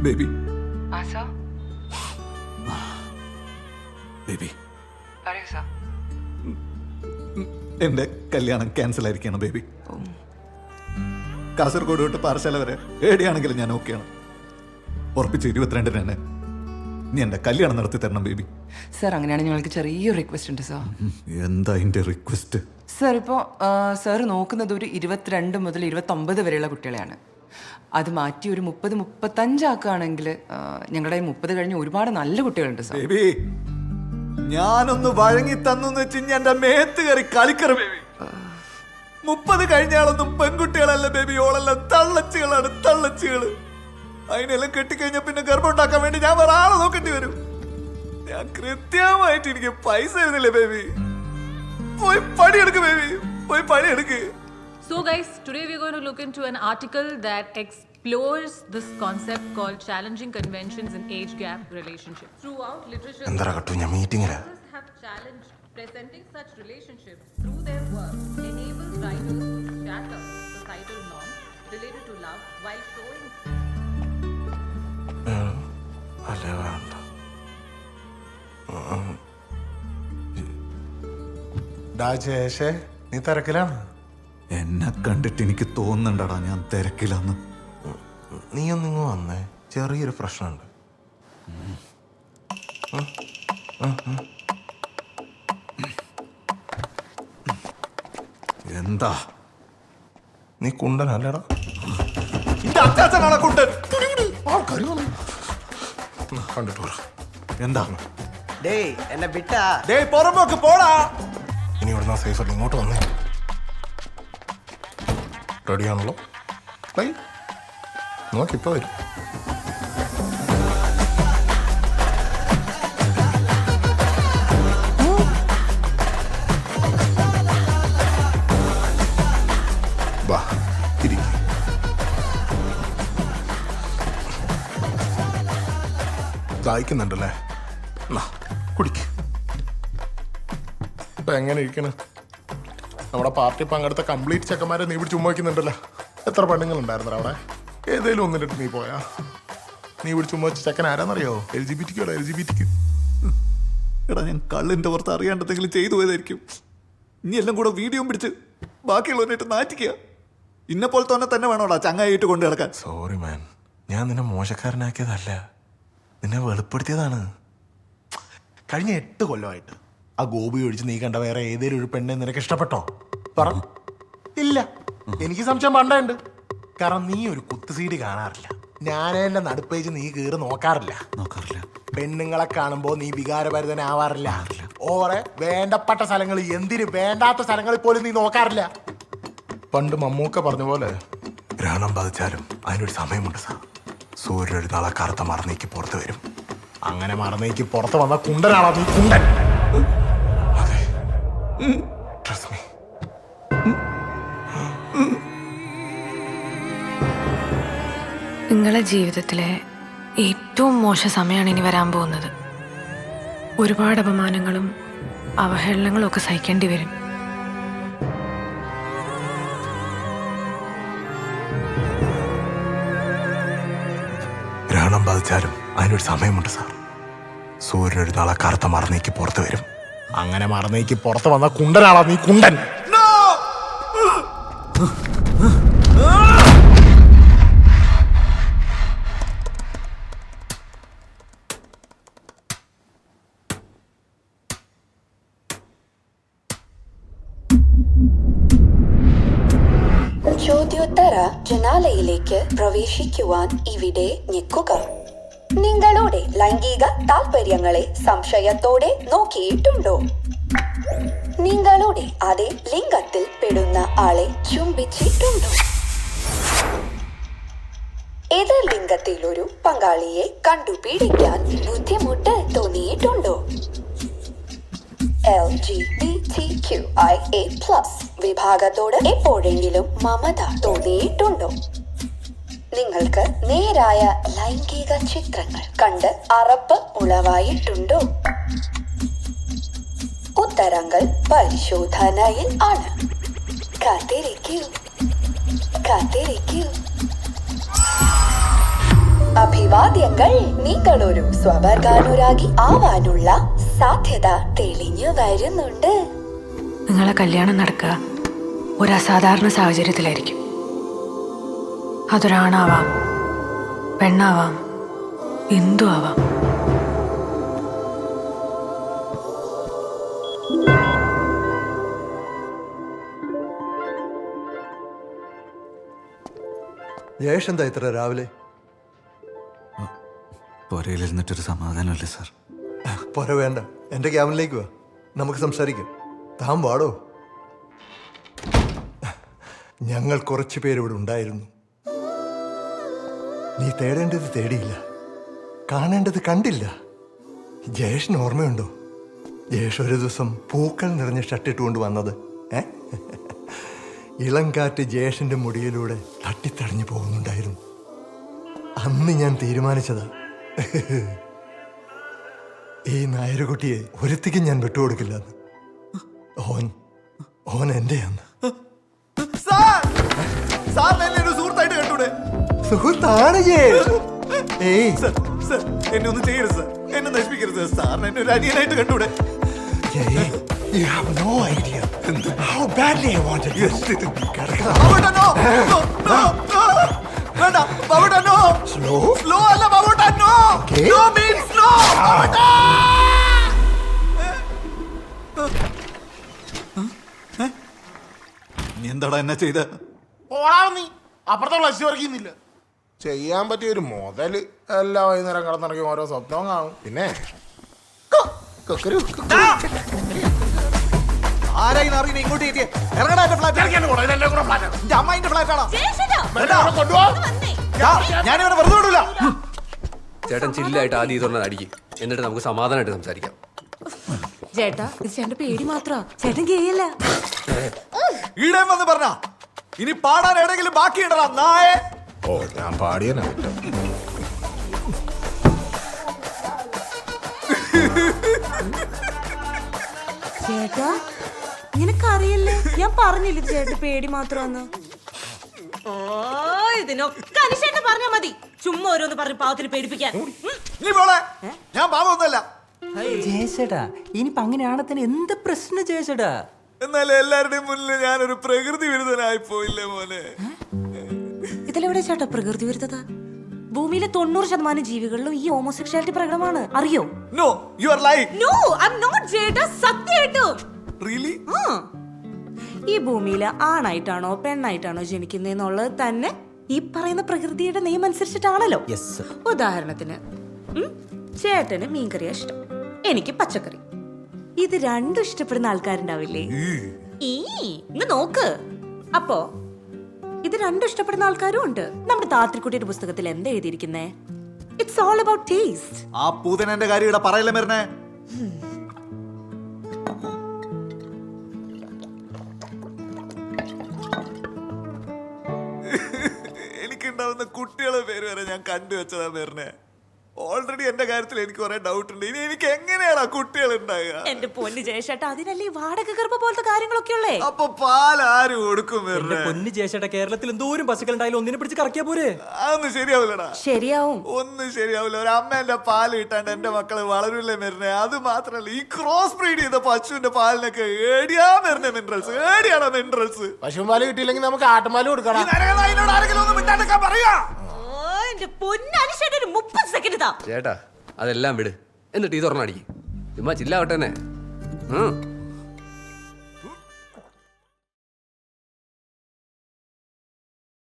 Baby Asa baby പറയൂ sir. എൻ്റെ കല്യാണം ക്യാൻസൽ ആയിരിക്കണം ബേബി. കാസർഗോഡ് തൊട്ട് പാറശാല വരെ എവിടെയാണെങ്കിലും ഞാൻ ഓക്കെയാണ്. ഉറപ്പിച്ച് 22 തന്നെ നീ എൻ്റെ കല്യാണം നടത്തി തരണം ബേബി. സാർ അങ്ങനെയാണെങ്കിൽ ഞങ്ങൾക്ക് ചെറിയൊരു റിക്വസ്റ്റ് ഉണ്ട് സാർ. എന്താ എൻ്റെ റിക്വസ്റ്റ്? സാർ ഇപ്പോൾ സാർ നോക്കുന്നത് ഒരു 22 മുതൽ 29 വരെയുള്ള കുട്ടികളെയാണ്. അത് മാറ്റി ഒരു 30-35 ആക്കുകയാണെങ്കിൽ ഞങ്ങളുടെ 30 കഴിഞ്ഞ് ഒരുപാട് നല്ല കുട്ടികളുണ്ട് സാർ. ബേബി ഞാനൊന്ന് വഴങ്ങി തന്നു വെച്ച് എന്റെ മേത്ത് കയറി കളിക്കറ ബേബി. 30 കഴിഞ്ഞാളൊന്നും പെൺകുട്ടികളല്ല ബേബി, ഓളെല്ലാം തള്ളച്ചികളാണ്, തള്ളച്ചികള്. അതിനെല്ലാം കെട്ടിക്കഴിഞ്ഞാൽ പിന്നെ ഗർഭം ഉണ്ടാക്കാൻ വേണ്ടി ഞാൻ വേറെ ആളെ നോക്കേണ്ടി വരും. ഞാൻ കൃത്യമായിട്ട് എനിക്ക് പൈസ തരുന്നില്ലേ ബേബി. പോയി പണിയെടുക്ക് ബേബി, പോയി പണിയെടുക്ക്. So guys, today we're going to look into an article that explores this concept called challenging conventions in age gap relationships. Throughout literature, authors have challenged presenting such relationships through their work enables writers to shatter societal norms related to love while showing നീ തിരക്കിലാണ്? എന്നെ കണ്ടിട്ട് എനിക്ക് തോന്നുന്നുണ്ടടാ ഞാൻ തിരക്കിലാന്ന്. നീ ഒന്നിങ്ങ് വന്നേ, ചെറിയൊരു പ്രശ്നമുണ്ട്. എന്താ? നീ കുണ്ടനല്ലടാ? കണ്ടിട്ട് പറ. എന്താ? എന്നെ വിട്ടാ പുറമ്പോക്ക് പോടാ. ഇനി ഇവിടുന്ന് സേഫ് അല്ല, ഇങ്ങോട്ട് വന്നേ. റെഡിയാണല്ലോ? നോക്കിപ്പോ വരും. വാ ഇരിക്കും. ദാഹിക്കുന്നുണ്ടല്ലേ? കുടിക്ക്. ഇപ്പൊ എങ്ങനെ ഇരിക്കണ്? നമ്മുടെ പാർട്ടി പങ്കെടുത്ത കംപ്ലീറ്റ് ചെക്കന്മാരെ നീ ഇവിടെ ചുമ്മാ വയ്ക്കുന്നുണ്ടല്ലോ. എത്ര പെണ്ണുങ്ങളുണ്ടായിരുന്നു അവിടെ? ഏതേലും ഒന്നിട്ട് നീ പോയാ? നീ ഇവിടെ ചുമ്മാ വെച്ച ചെക്കൻ ആരാന്നറിയോ? LGBT എടാ ഞാൻ കള്ളിന്റെ പുറത്ത് അറിയാണ്ടെന്തെങ്കിലും ചെയ്തു പോയതായിരിക്കും. ഇനി എല്ലാം കൂടെ വീഡിയോ പിടിച്ച് ബാക്കിയുള്ളവരായിട്ട് നാറ്റിക്കുക. ഇന്നെ പോലെ തന്നെ വേണോടാ ചങ്ങായിട്ട് കൊണ്ട് കിടക്കാൻ. സോറി മാൻ, ഞാൻ നിന്നെ മോശക്കാരനാക്കിയതല്ല, നിന്നെ വെളിപ്പെടുത്തിയതാണ്. കഴിഞ്ഞ 8 കൊല്ലമായിട്ട് ആ ഗോപി ഒഴിച്ച് നീ കണ്ട വേറെ ഏതെങ്കിലും ഒരു പെണ്ണെ നിനക്ക് ഇഷ്ടപ്പെട്ടോ? പറ. ഇല്ല. എനിക്ക് സംശയം പണ്ടുണ്ട്. കാരണം നീ ഒരു കുത്തുസീഡി കാണാറില്ല. ഞാനെന്നെ നടുപ്പേജ് നീ കീറി നോക്കാറില്ല. പെണ്ണുങ്ങളെ കാണുമ്പോ നീ വികാരഭരിതനാവാറില്ല. ഓറെ വേണ്ടപ്പെട്ട സ്ഥലങ്ങൾ, എന്തിന് വേണ്ടാത്ത സ്ഥലങ്ങളിൽ പോലും നീ നോക്കാറില്ല. പണ്ട് മമ്മൂക്ക പറഞ്ഞ പോലെ ഗ്രഹണം ബാധിച്ചാലും അതിനൊരു സമയമുണ്ട് സാർ. സൂര്യൻ ഒരു നാളെ കറുത്ത മറന്നേക്ക് പുറത്ത് വരും. അങ്ങനെ മറന്നേക്ക് പുറത്ത് വന്ന കുണ്ടനാണോ നീ? കുണ്ടൻ. അതെ, ട്രസ്റ്റ് മീ. നിങ്ങളുടെ ജീവിതത്തിലെ ഏറ്റവും മോശം സമയമാണ് ഇനി വരാൻ പോകുന്നത്. ഒരുപാട് അപമാനങ്ങളും അവഹേളനങ്ങളും ഒക്കെ സഹിക്കേണ്ടി വരും. ഗ്രഹണം ബാധിച്ചാലും അതിനൊരു സമയമുണ്ട് സാർ. സൂര്യൻ ഒരു നാളെ കറുത്ത മറന്നേക്ക് പുറത്ത് വരും. അങ്ങനെ മറന്നേക്ക് പുറത്ത് വന്ന കുണ്ടനാണോ നീ? കുണ്ടൻ. ചോദ്യോത്തര ജനാലയിലേക്ക് പ്രവേശിക്കുവാൻ ഇവിടെ ഞെക്കുക. നിങ്ങളുടെ ലൈംഗിക താല്പര്യങ്ങളെ സംശയത്തോടെ നോക്കിയിട്ടുണ്ടോ? നിങ്ങളുടെ അതേ ലിംഗത്തിൽ പെടുന്ന ആളെ ചുംബിച്ചിട്ടുണ്ടോ? എതിർ ലിംഗത്തിലൊരു പങ്കാളിയെ കണ്ടുപിടിക്കാൻ ബുദ്ധിമുട്ട് തോന്നിയിട്ടുണ്ടോ? LGBTQIA+ വിഭാഗത്തോട് എപ്പോഴെങ്കിലും മമത തോന്നിയിട്ടുണ്ടോ? നിങ്ങൾക്ക് നേരായ ലൈംഗിക ചിത്രങ്ങൾ കണ്ട് അറപ്പ് ഉളവായിട്ടുണ്ടോ? ഉത്തരങ്ങൾ പരിശോധനയിൽ ആണ്. കാത്തിരിക്കൂ. അഭിവാദ്യങ്ങൾ. നിങ്ങളൊരു സ്വവർഗാനുരാഗി ആവാനുള്ള സാധ്യത തെളിഞ്ഞു വരുന്നുണ്ട്. നിങ്ങളെ കല്യാണം നടക്കുക ഒരു അസാധാരണ സാഹചര്യത്തിലായിരിക്കും. അതൊരാണാവാം, പെണ്ണാവാം, എന്തു ആവാം. ജയേഷ് എന്താ ഇത്ര രാവിലെ? പുരയിലിരുന്നിട്ടൊരു സമാധാനമല്ലേ സാർ? പോര, വേണ്ട, എൻ്റെ ക്യാബിനിലേക്ക് വാ, നമുക്ക് സംസാരിക്കാം. താൻ പാടോ. ഞങ്ങൾ കുറച്ച് പേരിവിടെ ഉണ്ടായിരുന്നു. നീ തേടേണ്ടത് തേടിയില്ല, കാണേണ്ടത് കണ്ടില്ല. ജയേഷിന് ഓർമ്മയുണ്ടോ? ജയേഷ് ഒരു ദിവസം പൂക്കൾ നിറഞ്ഞ ഷർട്ടിട്ടുകൊണ്ട് വന്നത്. ഇളംകാറ്റ് ജയേഷിന്റെ മുടിയിലൂടെ തട്ടിത്തടഞ്ഞു പോകുന്നുണ്ടായിരുന്നു. അന്ന് ഞാൻ തീരുമാനിച്ചതാ, ഈ നായരുകുട്ടിയെ ഒരുത്തിക്കും ഞാൻ വിട്ടുകൊടുക്കില്ലെന്ന്. ഓൻ എന്റെയാന്ന്. സുഹൃത്തായിട്ട് കണ്ടൂടെ? സുഹൃത്താണ് ജയേഷ്. ഏയ് എന്നെ ഒന്നും ചെയ്യരുത് സാർ, എന്നെ നശിപ്പിക്കരുത് സാറിന് എന്നെ ഒരു അനിയനായിട്ട് കണ്ടൂടെ? You have no idea how badly I wanted this. ബാബുട്ടാ, no! No, no, no! വേണ്ട, ബാബുട്ടാ, no! Slow? Slow അല്ല ബാബുട്ടാ, no! Okay. No means no! ബാബുട്ടാ! നീ എന്താടാ എന്നെ ചെയ്ത? നീ അപ്പുറത്തെ പ്ലസ് വർക്കുന്നില്ല. ചെയ്യാൻ പറ്റിയ ഒരു മുതല് എല്ലാ വൈകുന്നേരം കിടന്നിറങ്ങി ഓരോ സ്വപ്നവും കാണും. പിന്നെ ആരായി അറിയുന്നത്? ഇങ്ങോട്ട് കയറ്റിയേ. ഇറങ്ങടാ എന്റെ ഫ്ലാറ്റ്. എന്റെ അമ്മായിന്റെ ഫ്ലാറ്റാണോ? ഞാനിവിടെ വെറുതെ വിടൂല. ചേട്ടൻ ചില്ലായിട്ട് ആദ്യം ഇതൊന്നും അടിക്കും, എന്നിട്ട് നമുക്ക് സമാധാനമായിട്ട് സംസാരിക്കാം. ചേട്ടാ, ഇത് ചേട്ടന്റെ പേടി മാത്രാ, ചേട്ടൻ ഗെയല്ല. ഈടേം വന്ന് പറഞ്ഞ ഇനി പാടാൻ എവിടെയെങ്കിലും ബാക്കിയുണ്ടോ നായേ? ഓ, ഞാൻ പാടിയനാ കുറ്റം. ചേട്ടാ, നിനക്കറിയില്ലേ, ഞാൻ പറഞ്ഞില്ലേ ചേട്ടന്റെ പേടി മാത്രമാന്ന്. ഇതിനൊക്കെ അനുശേഷം പറഞ്ഞാ മതി, ചുമ്മാ ഓരോന്ന് പറഞ്ഞ് പാവത്തിന് പേടിപ്പിക്കാൻ. നീ പോളെ, ഞാൻ പാവമൊന്നുമല്ല. ജയച്ചേട്ടാ, ഇനിയിപ്പോ അങ്ങനെയാണെ തന്നെ എന്ത് പ്രശ്നം ജയച്ചേട്ടാ? എന്നാലും എല്ലാവരുടെയും മുന്നിൽ ഞാനൊരു പ്രകൃതി വിരുദ്ധനായി പോയില്ലേ മോനെ? ഇതിലെവിടെ ചേട്ടാ പ്രകൃതി വിരുദ്ധത? ഭൂമിയിലെ 90% ജീവികളിലും ഈ ഹോമോസെക്ഷാലിറ്റി പ്രകടമാണ്, അറിയോ? No, you are lying. No, I am not ചേട്ടാ, സത്യമായിട്ടും. റിയലി? ഈ ഭൂമിയില് ആണായിട്ടാണോ പെണ്ണായിട്ടാണോ ജനിക്കുന്നതെന്നുള്ളത് തന്നെ ഈ പറയുന്ന പ്രകൃതിയുടെ നിയമം അനുസരിച്ചിട്ടാണല്ലോ. ഉദാഹരണത്തിന് ചേട്ടന് മീൻകറിയാ ഇഷ്ടം, എനിക്ക് പച്ചക്കറി. ഇത് രണ്ടും ഇഷ്ടപ്പെടുന്ന ആൾക്കാരുണ്ടാവില്ലേ? ഇന്ന് നോക്ക്. അപ്പോ ഇത് രണ്ടും ഇഷ്ടപ്പെടുന്ന ആൾക്കാരും ഉണ്ട്. നമ്മുടെ താത്രിക്കുട്ടിയുടെ പുസ്തകത്തിൽ എന്താ എഴുതിയിരിക്കുന്നേ? It's all about taste. ആ പൂതനന്റെ കാര്യം ഇവിടെ പറയല്ലേ മരുന്നേ. എനിക്കുണ്ടാവുന്ന കുട്ടികളെ പേര് വരെ ഞാൻ കണ്ടുവച്ചതാ മരുന്നേ. ഓൾറെഡി എന്റെ കാര്യത്തിൽ എനിക്ക് കുറെ ഡൗട്ട് ഉണ്ട്. ഇനി എനിക്ക് എങ്ങനെയാണ് കുട്ടികൾ ഉണ്ടാകുക? എന്റെ പൊന്ന് ജയശേട്ടാ, അതിനല്ലേ വാടക ഗർഭ പോലത്തെ കാര്യങ്ങളൊക്കെ ഉള്ളേ. അപ്പൊ പാൽ ആര് കൊടുക്കും മരുന്നേ? പൊന്നു ജയച്ചേട്ടാ, കേരളത്തിൽ എന്തോരം പശുക്കളുണ്ടായാലും ഒന്നിനെ പിടിച്ച് കറക്കിയാ പോരെ? അതൊന്നും ശരിയാവില്ലടാ. ശരിയാവും. ഒന്നും ശരിയാവില്ല. ഒരു അമ്മേന്റെ പാല് കിട്ടാണ്ട് എന്റെ മക്കള് വളരില്ലേ മരുന്നേ? അത് മാത്രല്ല, ഈ ക്രോസ് ബ്രീഡ് ചെയ്ത പശുവിന്റെ പാലിനൊക്കെ ഏടിയാ മരുന്നേ മിനറൽസ്? ഏടിയാണോ മിനറൽസ്? പശുപാല് കിട്ടിയില്ലെങ്കിൽ നമുക്ക് ആട്ടുപാല് കൊടുക്കണം. ആരെങ്കിലും ഒന്ന് മിണ്ടാണ്ടിരിക്കാൻ പറയാ. എന്റെ പൊന്നനുശേഷം ഒരു 30 സെക്കൻഡ് താ. ചേട്ടാ, അതെല്ലാം വിട്, എന്നിട്ട് ഈ തുറന്നടിക്കും. ചുമ്മാ ചില്ലാവട്ടെ തന്നെ.